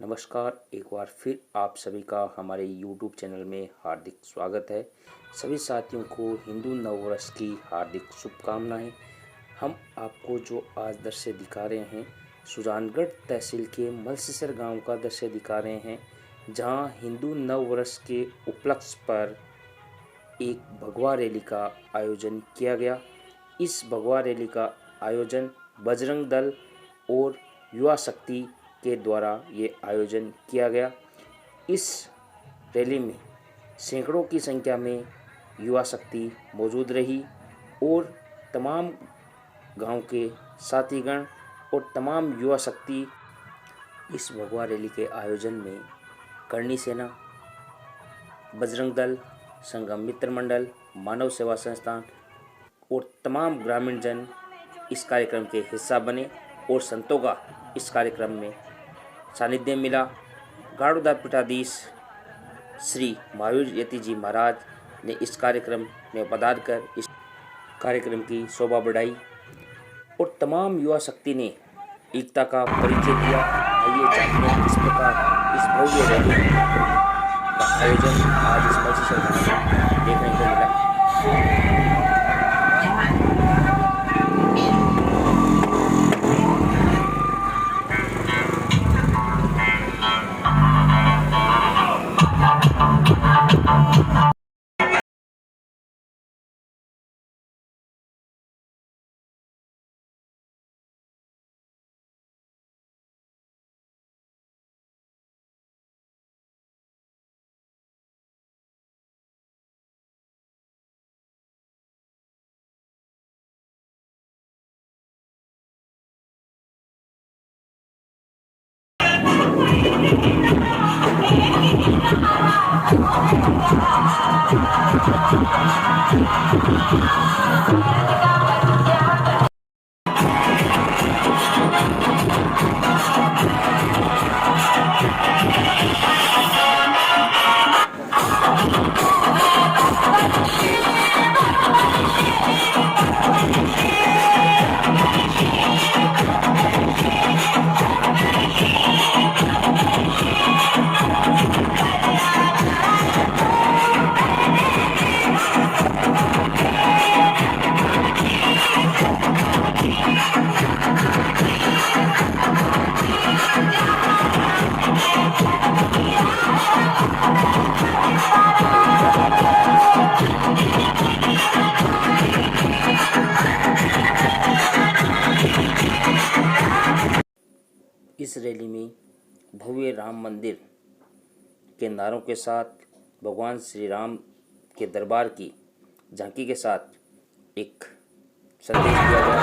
नमस्कार, एक बार फिर आप सभी का हमारे YouTube चैनल में हार्दिक स्वागत है। सभी साथियों को हिंदू नववर्ष की हार्दिक शुभकामनाएं। हम आपको जो आज दृश्य दिखा रहे हैं, सुजानगढ़ तहसील के मलसीसर गांव का दृश्य दिखा रहे हैं, जहां हिंदू नववर्ष के उपलक्ष्य पर एक भगवा रैली का आयोजन किया गया। इस भगवा रैली का आयोजन बजरंग दल और युवा शक्ति के द्वारा ये आयोजन किया गया। इस रैली में सैकड़ों की संख्या में युवा शक्ति मौजूद रही और तमाम गांव के साथीगण और तमाम युवा शक्ति इस भगवा रैली के आयोजन में करणी सेना, बजरंग दल, संगम मित्र मंडल, मानव सेवा संस्थान और तमाम ग्रामीण जन इस कार्यक्रम के हिस्सा बने और संतों का इस कार्यक्रम में सानिध्य मिला। गाड़ोदा पीठाधीश श्री महावीर यति जी महाराज ने इस कार्यक्रम में पधार कर इस कार्यक्रम की शोभा बढ़ाई और तमाम युवा शक्ति ने एकता का परिचय दिया। आइए जानते हैं किस प्रकार इस भव्य रैली का आयोजन आज इस मलसीसर गांव में देखने को मिला। इस रैली में भव्य राम मंदिर के नारों के साथ भगवान श्री राम के दरबार की झांकी के साथ एक संदेश दिया गया।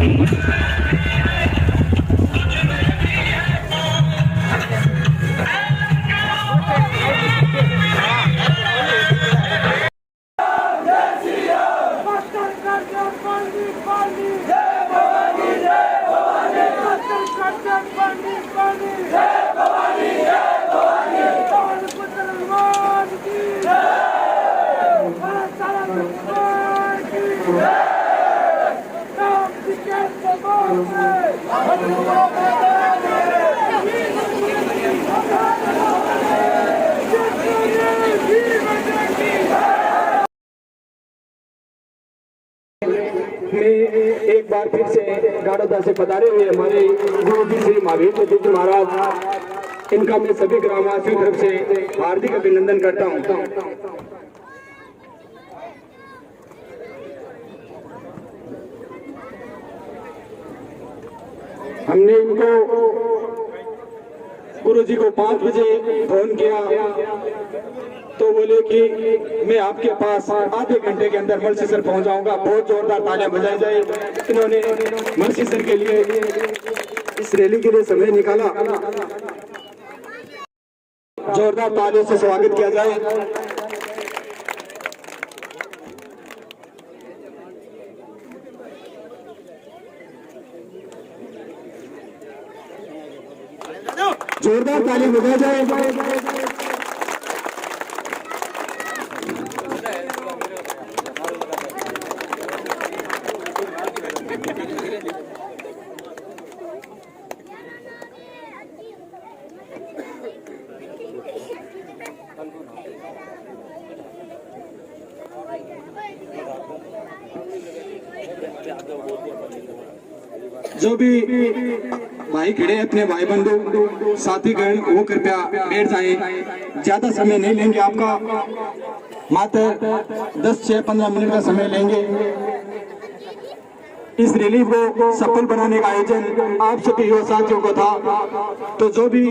में एक बार फिर से गाड़ोदा से पधारे हुए हमारे गुरु जी श्री महावीर जतीजी महाराज, इनका मैं सभी ग्रामवासियों की तरफ से हार्दिक अभिनंदन करता हूं। हमने इनको गुरु जी को 5 बजे फोन किया तो बोले कि मैं आपके पास आधे घंटे के अंदर मर्सी सर पहुंच जाऊंगा। बहुत जोरदार तालियां बजाई जाए। इन्होंने मर्सी सर के लिए इस रैली के लिए समय निकाला। जोरदार तालियों से स्वागत किया जाए। जोरदार ताली बजाई जाए। जो भी भाई खड़े अपने भाई बंधु साथी गण वो कृपया बैठ जाएं। ज्यादा समय नहीं लेंगे आपका, मात्र 10 से 15 मिनट का समय लेंगे। इस रैली को सफल बनाने का आयोजन आप सभी युवा साथियों को था। तो जो भी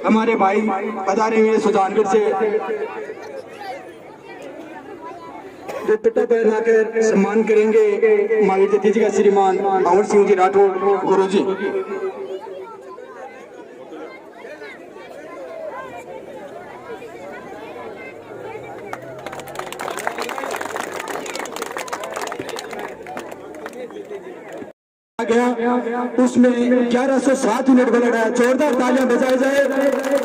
हमारे भाई पधारे हुए सुजानगढ़ से दुपट्टा पहनाकर सम्मान करेंगे महावीर जतीजी का श्रीमान अमर सिंह जी राठौर गुरु जी। गया उसमें 1107 यूनिट ब्लड है। जोरदार तालियां बजाई जाए,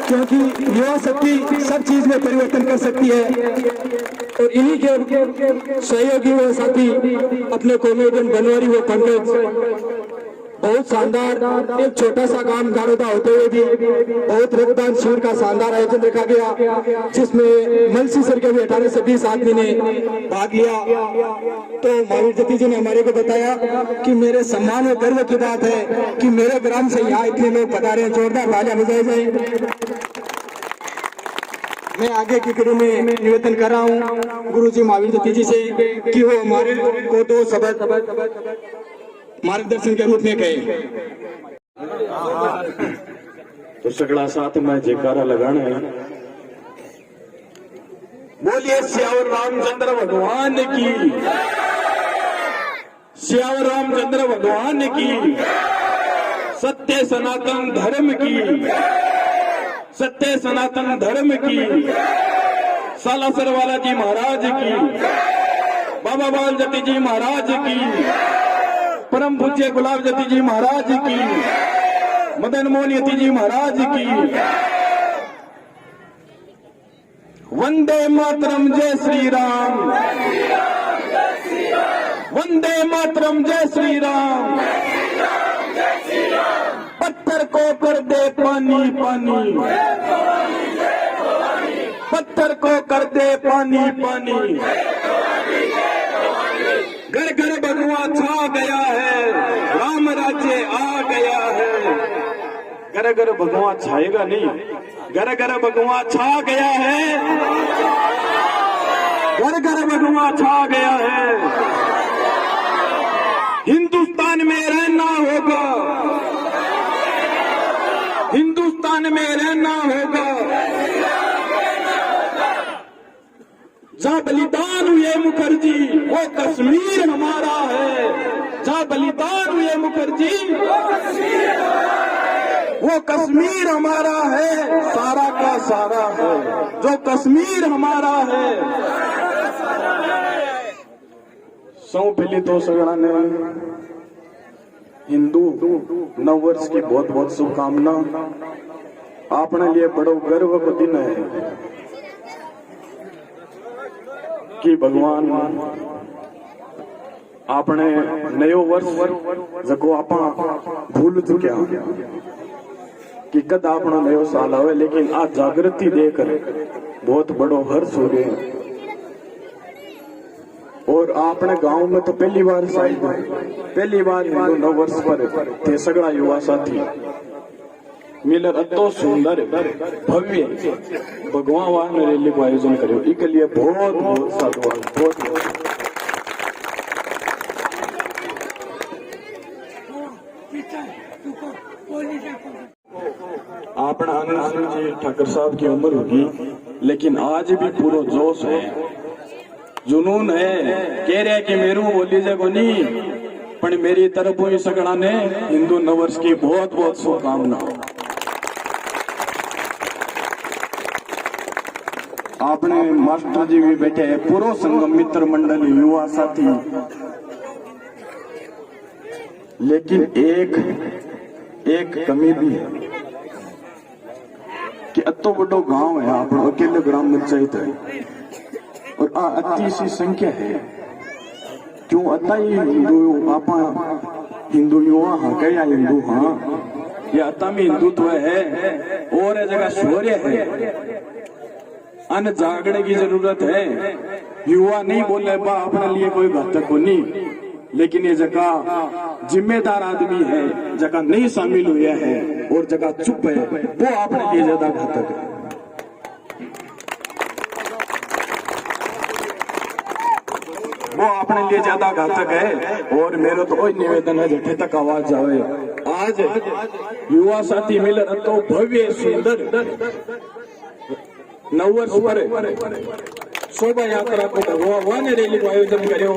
क्योंकि युवा शक्ति सब चीज में परिवर्तन कर सकती है और इन्हीं के सहयोगी वो साथी अपने कॉमेडियन बनवारी वो पंकज बहुत शानदार एक छोटा सा काम गाड़ोदा होते हुए भी बहुत रक्तदान शिविर का शानदार आयोजन रखा गया, जिसमें मलसी सर के भी 18 से 20 आदमी ने भाग लिया। तो महावीर जतीजी ने हमारे को बताया कि मेरे सम्मान और गर्व की बात है कि मेरे ग्राम से यहाँ इतने लोग पधारे हैं। जोरदार तालियां बजाई जाए। मैं आगे की कड़ी में निवेदन कर रहा हूँ गुरु जी महावीर जतीजी से कि वो हमारे को 2 शब्द मार्गदर्शन के रूप में कहे। तो सगड़ा साथ में जयकारा लगाना है। बोलिए श्यावर रामचंद्र भगवान की, श्यावर रामचंद्र भगवान की, सत्य सनातन धर्म की, सत्य सनातन धर्म की, सालासर वाला जी महाराज की, बाबा बाल जतीजी महाराज की, परम पूज्य गुलाब जतीजी महाराज की, मदन मोहन यतीजी महाराज की। वंदे मातरम जय श्री राम, वंदे मातरम जय श्री राम। पत्थर को कर दे पानी पानी, पत्थर को कर दे पानी पानी। घर घर भगवा छा गया है, राम राज्य आ गया है। घर घर भगवा छाएगा नहीं, घर घर भगवा छा गया है, घर घर भगवा छा गया है। हिंदुस्तान में रहना होगा, हिंदुस्तान में रहना होगा। जहाँ बलिदान हुए मुखर्जी वो कश्मीर हमारा है, जहाँ बलिदान हुए मुखर्जी, वो कश्मीर हमारा है, सारा का सारा है। जो कश्मीर हमारा है, सौ पहली तो सगड़ा ने हिंदू नव वर्ष की बहुत बहुत शुभकामना। अपने लिए बड़ो गर्व को दिन है कि भगवान अपने नयो वर्ष जको आप भूल चुके कि कद अपना नयो साल आवे, लेकिन आज जागृति देकर बहुत बड़ो हर्ष हो गए। और आपने गांव में तो पहली बार शायद पहली बार हिंदू नव वर्ष पर थे सगड़ा युवा साथी मिलर अतो सुंदर भव्य भगवान वाहन रैली को आयोजन करो। इसके लिए बहुत बहुत साधुवाद। बहुत अपना आनंद सिंह जी ठाकर साहब की उम्र होगी, लेकिन आज भी पूरा जोश है, जुनून है। कह रहे कि मेरू बोली जाए को नहीं, पर मेरी तरफ ही सगड़ा ने हिंदू नववर्ष की बहुत बहुत शुभकामना। आपने मास्टर जी भी बैठे हैं, पूरा संगम मित्र मंडल युवा साथी। लेकिन एक कमी भी है कि अतो बड़ो गांव है, आप अकेले ग्राम पंचायत है और अति सी संख्या है। क्यों अता ही हिंदू आप हिंदू युवा हाँ क्या हिंदू हाँ, ये अता में हिंदुत्व है और जगह शौर्य है। अन जागने की जरूरत है। युवा नहीं बोले बा अपने लिए कोई घातक को नहीं, लेकिन ये जगह जिम्मेदार आदमी है, जगह नहीं शामिल हुआ है और जगह चुप है, वो अपने लिए ज्यादा घातक है। वो अपने लिए ज्यादा घातक है। और मेरा तो कोई निवेदन है जठे तक आवाज जावे। आज युवा साथी मिलर तो भव्य सुंदर नववर्ष पर शोभा यात्रा को भगवान रैली को आयोजन करो।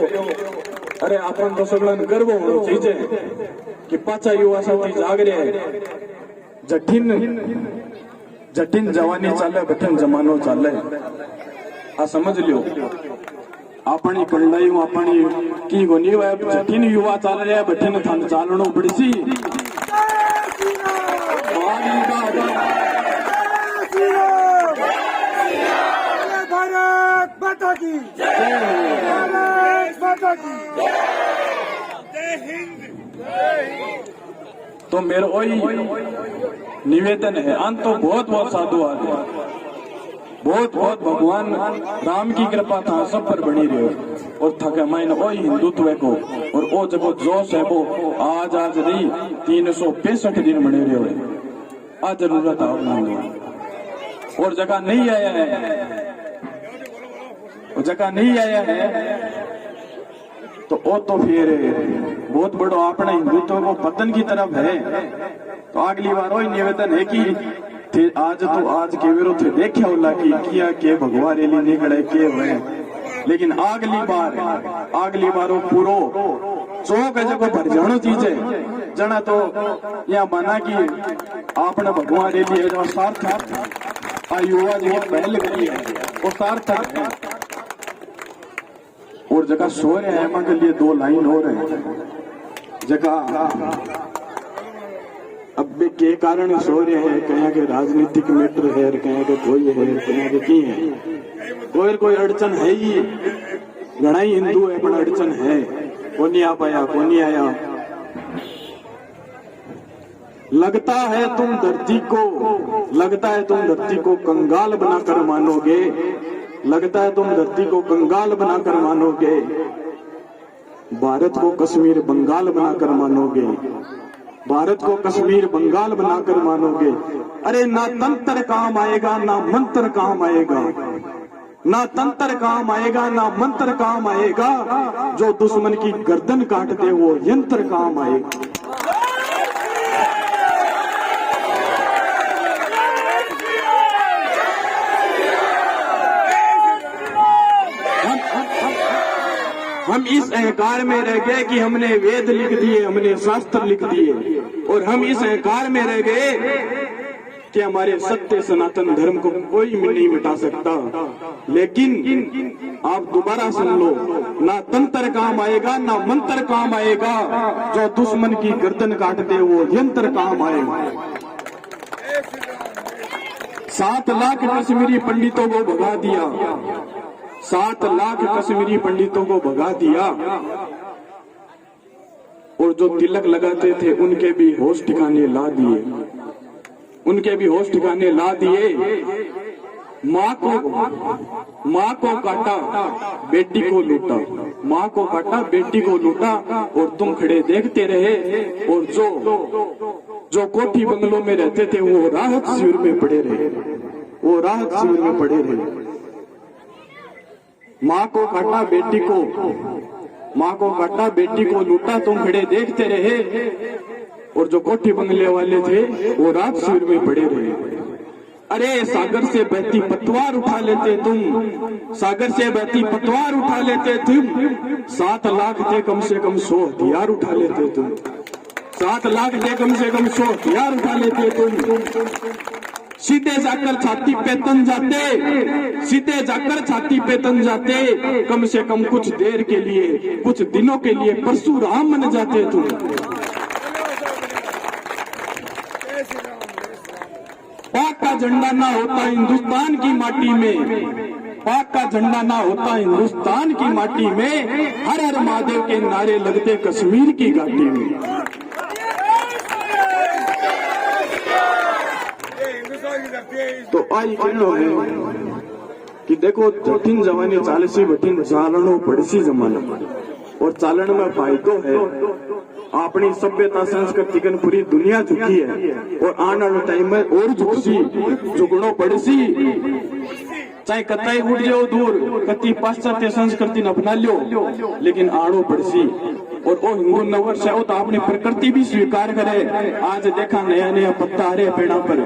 अरे अपन तो सगड़ा गर्व हो चीजे कि पाचा युवा साथी जाग रहे। जटिन जवानी चाले, बठिन जमानो चाले। आ समझ लियो अपनी कंडाई अपनी की गोनी जटिन युवा चाल रहे, बठिन थान चालनो पड़सी। भारत माता की जय, भारत माता की जय हिंद। तो मेरा वही निवेदन है, अंत तो बहुत बहुत साधुवाद है, बहुत बहुत भगवान राम की कृपा था सब पर बनी रहे और थके मैंने वही हिंदुत्व को और वो जब जोश है वो आज नहीं 365 दिन बने रहे हो। आज जरूरत है और जगह नहीं आया है, जगह नहीं आया है तो वो तो फिर बहुत बड़ो अपना हिंदुत्व को पतन की तरफ है। तो अगली बार वही निवेदन है कि थे आज तो आज के विरोध देखे होला कि किया के भगवा रैली निकले के हुए, लेकिन अगली बार वो पूरो चौक है जब भर जानो चीज है जना तो या माना कि आपने भगवा रैली जो सार्थक आ युवा जी पहल करी है वो सार्थक है। और जगह शोर है एमा के लिए 2 लाइन और है जगह अब के कारण शोर है, कहीं के राजनीतिक मैटर है, कहीं के कोई है, कहीं के की है, कोई अड़चन है ही घना ही हिंदू है पर अड़चन है, कौन नहीं आ पाया, कौन नहीं आया। लगता है तुम धरती को कंगाल बनाकर मानोगे, लगता है तुम धरती को कंगाल बनाकर मानोगे, भारत को कश्मीर बंगाल बनाकर मानोगे, भारत को कश्मीर बंगाल बनाकर मानोगे। अरे ना तंत्र काम आएगा ना मंत्र काम आएगा, ना तंत्र काम आएगा ना मंत्र काम आएगा, जो दुश्मन की गर्दन काट दे वो यंत्र काम आएगा। हम इस अहंकार में रह गए कि हमने वेद लिख दिए, हमने शास्त्र लिख दिए, और हम इस अहंकार में रह गए कि हमारे सत्य सनातन धर्म को कोई नहीं मिटा सकता। लेकिन आप दोबारा सुन लो, ना तंत्र काम आएगा ना मंत्र काम आएगा, जो दुश्मन की गर्दन काट दे वो यंत्र काम आएगा। 7 लाख कश्मीरी पंडितों को भगा दिया, 7 लाख कश्मीरी पंडितों को भगा दिया, और जो तिलक लगाते थे उनके भी होश ठिकाने ला दिए, उनके भी होश ठिकाने ला दिए। माँ को काटा बेटी को लूटा, माँ को काटा बेटी को लूटा, और तुम खड़े देखते रहे। और जो कोठी बंगलों में रहते थे वो राहत शिविर में पड़े रहे, वो राहत शिविर में पड़े रहे। माँ को काटा बेटी को, माँ को काटा बेटी को लूटा, तुम खड़े देखते रहे, और जो कोठी बंगले वाले थे वो राहत शिविर में पड़े रहे। अरे सागर से बहती पतवार उठा लेते तुम, सागर से बहती पतवार उठा लेते तुम, 7 लाख थे कम से कम 100 हथियार उठा लेते तुम, 7 लाख थे कम से कम 100 हथियार उठा लेते तुम। सीधे जाकर छाती पे तन जाते, सीधे जाकर छाती पे तन जाते, कम से कम कुछ देर के लिए, कुछ दिनों के लिए परशुराम बन जाते तुम। पाक का झंडा ना होता हिंदुस्तान की माटी में, पाक का झंडा ना होता हिंदुस्तान की माटी में, हर हर महादेव के नारे लगते कश्मीर की घाटी में। तो आई कहना है कि देखो जठिन जवानी चालसी बठिन चालनो पड़सी जमाना, और चालन में फायदो है। अपनी सभ्यता संस्कृति कन पूरी दुनिया झुकी है, और आने वाले टाइम में और झुकसी, झुकनो पड़सी। चाहे कतई उठ जाओ दूर, कति पाश्चात्य संस्कृति अपना लो, लेकिन आड़ो पड़सी। और वो हिंदू नववर्ष है, तो अपनी प्रकृति भी स्वीकार करे। आज देखा नया नया पत्ता आ रहे पेड़ों पर,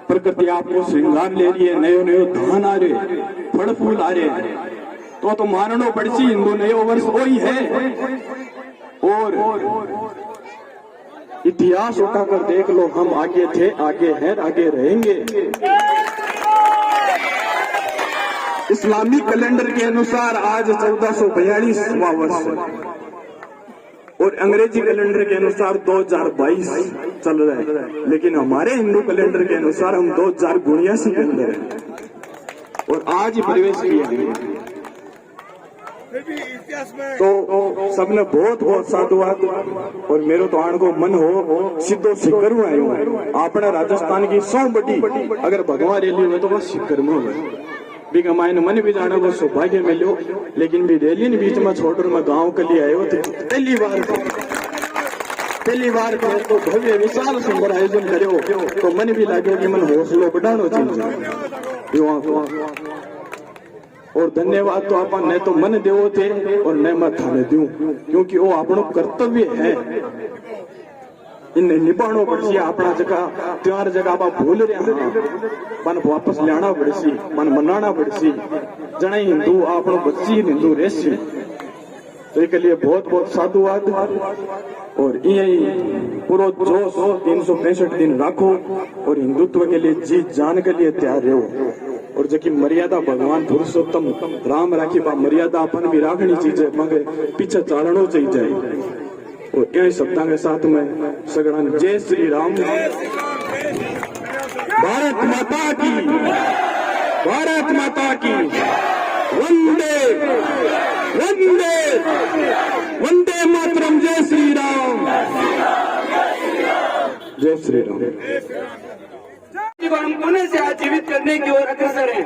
प्रकृति आपको श्रृंगार ले रही है, नयो नयो धान आ रहे, फल फूल आ रहे, तो मारनो पड़सी। हिंदू नयो वर्ष वही है। और इतिहास उठाकर देख लो, हम आगे थे, आगे हैं, आगे रहेंगे। इस्लामी कैलेंडर के अनुसार आज 1442वां वर्ष, और अंग्रेजी कैलेंडर के अनुसार 2022 चल रहा है, लेकिन हमारे हिंदू कैलेंडर के अनुसार हम 2079 के अंदर हैं, और आज ही प्रवेश किया। तो सबने बहुत बहुत साधुवाद, और मेरो तो आण को मन हो सीधो सिक्कर में आयो है। आपने राजस्थान की 100 बड़ी अगर भगवान रैली हुए तो बस सिक्कर में हुए, भी कमाए मन भी जाने को सौभाग्य मिलो। लेकिन भी रैली ने बीच में छोड़ मैं गाँव के लिए आयो थे, पहली बार तो भव्य विशाल सुंदर आयोजन करो, तो मन भी लगे कि मन हौसलो बढ़ानो चाहिए। और धन्यवाद तो आप न तो मन देवो थे और न मैं थाने दूं, क्योंकि वो अपनो कर्तव्य है, इन्हें निभानो पड़सी। अपना जगह त्योहार जगह आप भूल रहे हैं, मन वापस लाना पड़सी, मन मनाना पड़सी। जने हिंदू आपनो बच्ची हिंदू रेसी, तो एक लिए बहुत बहुत साधुवाद। और यही पूरा जोश 365 दिन राखो, और हिंदुत्व के लिए जी जान के लिए तैयार रहो। और जो मर्यादा भगवान पुरुषोत्तम राम राखी बा मर्यादा अपन भी राखनी चाहिए, मगर पीछे चालनो चाहिए। और यही शब्दों के साथ में सगड़ा जय श्री राम। भारत माता की, भारत माता की, वंदे वंदे वंदे मातरम। जय श्री राम, जय श्री राम। हम पुनः से आजीवित करने की ओर अग्रसर हैं,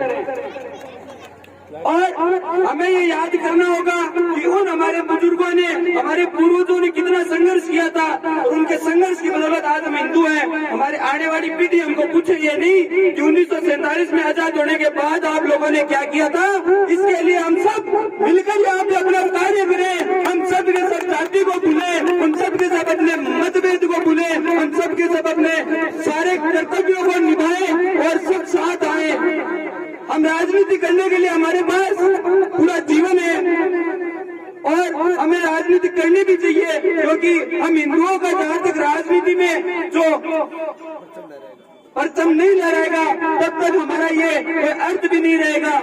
और हमें ये याद करना होगा कि उन हमारे बुजुर्गों ने, हमारे पूर्वजों ने कितना संघर्ष किया था, और उनके संघर्ष की बदौलत आज हम हिंदू हैं। हमारे आने वाली पीढ़ी हमको पूछे ये नहीं कि 1947 में आजाद होने के बाद आप लोगों ने क्या किया था। इसके लिए हम सब मिलकर यहाँ पे अपना कार्य करें। हम सब के सब जाति को भूले, उन सब के सब अपने मतभेद को भूले, उन सब के सब अपने सारे कर्तव्यों को निभाए और सब साथ आए। हम राजनीति करने के लिए हमारे पास पूरा जीवन है, और हमें राजनीति करनी भी चाहिए, क्योंकि हम हिंदुओं का जहां तक राजनीति में जो परचम नहीं लहराएगा तब तक हमारा ये कोई अर्थ भी नहीं रहेगा।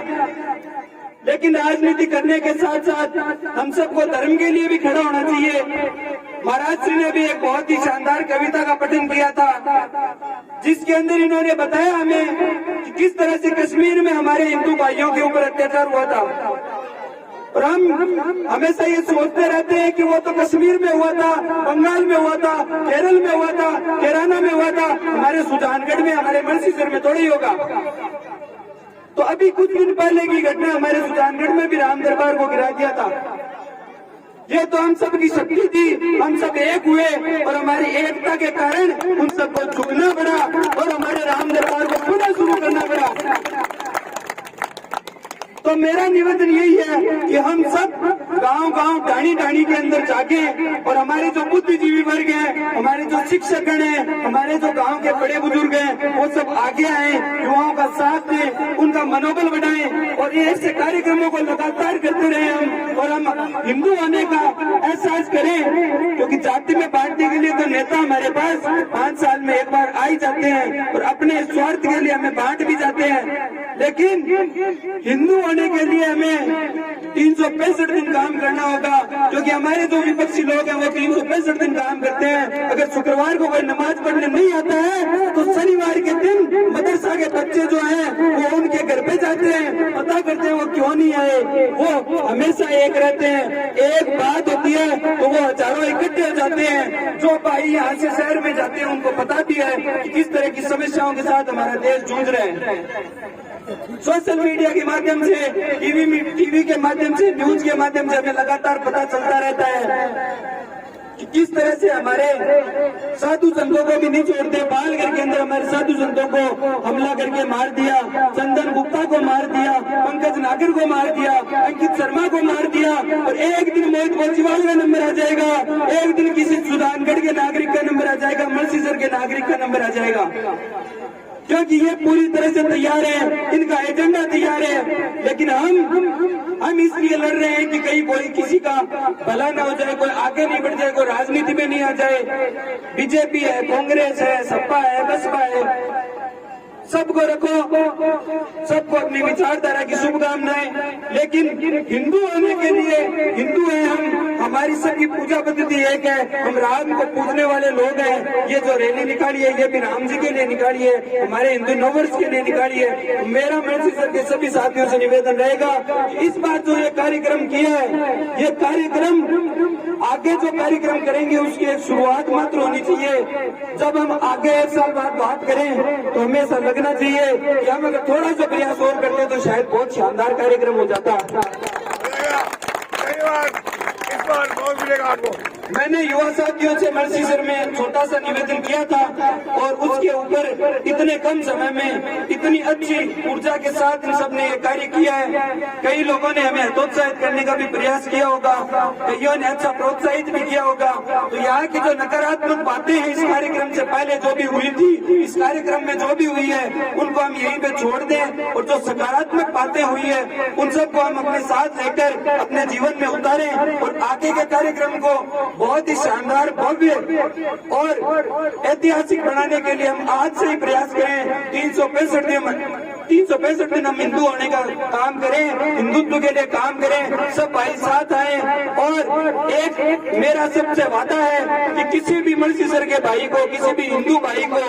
लेकिन राजनीति करने के साथ साथ हम सबको धर्म के लिए भी खड़ा होना चाहिए। महाराज श्री ने भी एक बहुत ही शानदार कविता का पठन किया था, जिसके अंदर इन्होंने बताया हमें कि किस तरह से कश्मीर में हमारे हिंदू भाइयों के ऊपर अत्याचार हुआ था। और हम हमेशा ये सोचते रहते हैं कि वो तो कश्मीर में हुआ था, बंगाल में हुआ था, केरल में हुआ था, केराना में हुआ था, हमारे सुजानगढ़ में, हमारे मंदसौर में थोड़ी होगा। तो अभी कुछ दिन पहले की घटना हमारे सुजानगढ़ में भी राम दरबार को गिरा दिया था। ये तो हम सबकी शक्ति थी, हम सब एक हुए और हमारी एकता के कारण उन सबको झुकना पड़ा और हमारे राम दरबार को पुनः शुरू करना पड़ा। तो मेरा निवेदन यही है कि हम सब गांव-गांव, टाणी-टाणी के अंदर जाके और हमारे जो बुद्धिजीवी वर्ग हैं, हमारे जो शिक्षकगण हैं, हमारे जो गांव के बड़े बुजुर्ग हैं, वो सब आगे आए, युवाओं का साथ दें, उनका मनोबल बढ़ाएं और ऐसे कार्यक्रमों को लगातार करते रहे हम, और हम हिंदू होने का एहसास करें। क्योंकि जाति में बांटने के लिए तो नेता हमारे पास 5 साल में एक बार आ ही जाते हैं और अपने स्वार्थ के लिए हमें बांट भी जाते हैं। लेकिन हिंदू होने के लिए हमें 365 दिन काम करना होगा, क्योंकि हमारे जो विपक्षी लोग हैं वो 365 दिन काम करते हैं। अगर शुक्रवार को कोई नमाज पढ़ने नहीं आता है तो शनिवार के दिन मदरसा के बच्चे जो हैं वो उनके घर पे जाते हैं, पता करते हैं वो क्यों नहीं आए। वो हमेशा एक रहते हैं, एक बात होती है तो वो हजारों इकट्ठे हो जाते हैं। जो भाई यहाँ से शहर में जाते हैं उनको पता भी है कि किस तरह की समस्याओं के साथ हमारा देश जूझ रहे हैं। सोशल मीडिया के माध्यम से, टीवी के माध्यम से, न्यूज के माध्यम से हमें लगातार पता चलता रहता है कि किस तरह से हमारे साधु संतों को भी नहीं छोड़ते। बालगढ़ के अंदर हमारे साधु संतों को हमला करके मार दिया, चंदन गुप्ता को मार दिया, पंकज नागर को मार दिया, अंकित शर्मा को मार दिया। और एक दिन मोहित बोचीवाल का नंबर आ जाएगा, एक दिन किसी सुजानगढ़ के नागरिक का नंबर आ जाएगा, मंदसौर के नागरिक का नंबर आ जाएगा, क्योंकि ये पूरी तरह से तैयार है, इनका एजेंडा तैयार है। लेकिन हम इसलिए लड़ रहे हैं कि कहीं कोई किसी का भला ना हो जाए, कोई आगे नहीं बढ़ जाए, कोई राजनीति में नहीं आ जाए। बीजेपी है, कांग्रेस है, सपा है, बसपा है, सबको रखो, सबको अपनी विचारधारा की शुभकामनाएं। लेकिन हिंदू होने के लिए हिंदू हैं हम, हमारी सबकी पूजा पद्धति एक है, हम राम को पूजने वाले लोग हैं। ये जो रैली निकाली है ये भी राम जी के लिए निकाली है, हमारे हिंदू नववर्ष के लिए निकाली है। मेरा मंदसौर के सभी साथियों से निवेदन रहेगा कि इस बार जो ये कार्यक्रम किया है, ये कार्यक्रम आगे जो कार्यक्रम करेंगे उसकी एक शुरुआत मात्र होनी चाहिए। जब हम आगे 1 साल बाद बात करें तो हमेशा लगना चाहिए कि हम अगर थोड़ा सा प्रयास और करते तो शायद बहुत शानदार कार्यक्रम हो जाता। इस बार बहुत मिलेगा आपको। मैंने युवा साथियों से मंदसौर में छोटा सा निवेदन किया था और उसके ऊपर इतने कम समय में इतनी अच्छी ऊर्जा के साथ इन सब ने ये कार्य किया है। कई लोगों ने हमें हतोत्साहित करने का भी प्रयास किया होगा, कईयों ने अच्छा प्रोत्साहित भी किया होगा। तो यहाँ की जो नकारात्मक बातें हैं इस कार्यक्रम से पहले जो भी हुई थी, इस कार्यक्रम में जो भी हुई है, उनको हम यहीं पे छोड़ दें और जो सकारात्मक बातें हुई है उन सबको हम अपने साथ लेकर अपने जीवन में उतारें और आगे के कार्यक्रम को बहुत ही शानदार, भव्य और ऐतिहासिक बनाने के लिए हम आज से ही प्रयास करें। 365 दिन हम हिंदू होने का काम करें, हिंदुत्व के लिए काम करें, सब भाई साथ आए। और एक मेरा सबसे वादा है कि किसी भी मंदसौर के भाई को, किसी भी हिंदू भाई को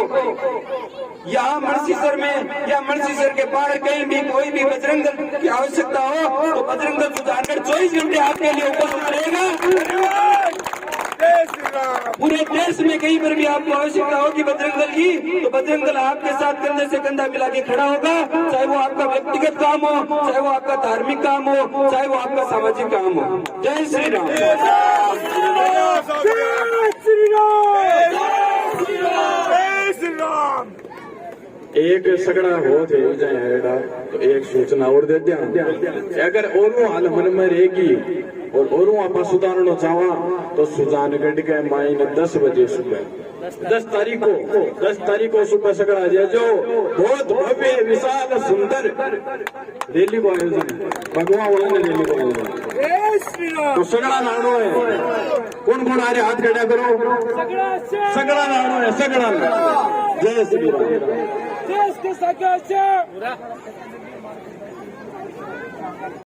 यहाँ मंदसौर में या मंदसौर के बाहर कहीं भी कोई भी बजरंग दल की आवश्यकता हो तो बजरंग दल सुजानगढ़ 24 घंटे आपके लिए उपस्थित रहेगा। पूरे देश में कहीं पर भी आपको आवश्यकता होगी बजरंग दल की, तो बजरंग दल आपके साथ कंधे से कंधा मिला के खड़ा होगा। चाहे वो आपका व्यक्तिगत काम हो, चाहे वो आपका धार्मिक काम हो, चाहे वो आपका सामाजिक काम हो। जय श्री राम। एक सगड़ा हो जाए तो एक सूचना और दे दिया, अगर और हाल मन में रहेगी और आप सुधारना चाहवा तो सुजानगढ़ के माइन 10 बजे सुबह 10 तारीख को सुबह सगड़ा जो बहुत भव्य विशाल सुंदर रैली को आयोजन भगवा वाला ने रैली को आयोजन तो सगड़ा नाणो है। कौन कौन आ रहे हाथ खड़ा करो। सगड़ा नाणो है सगड़ा। जय श्री राम।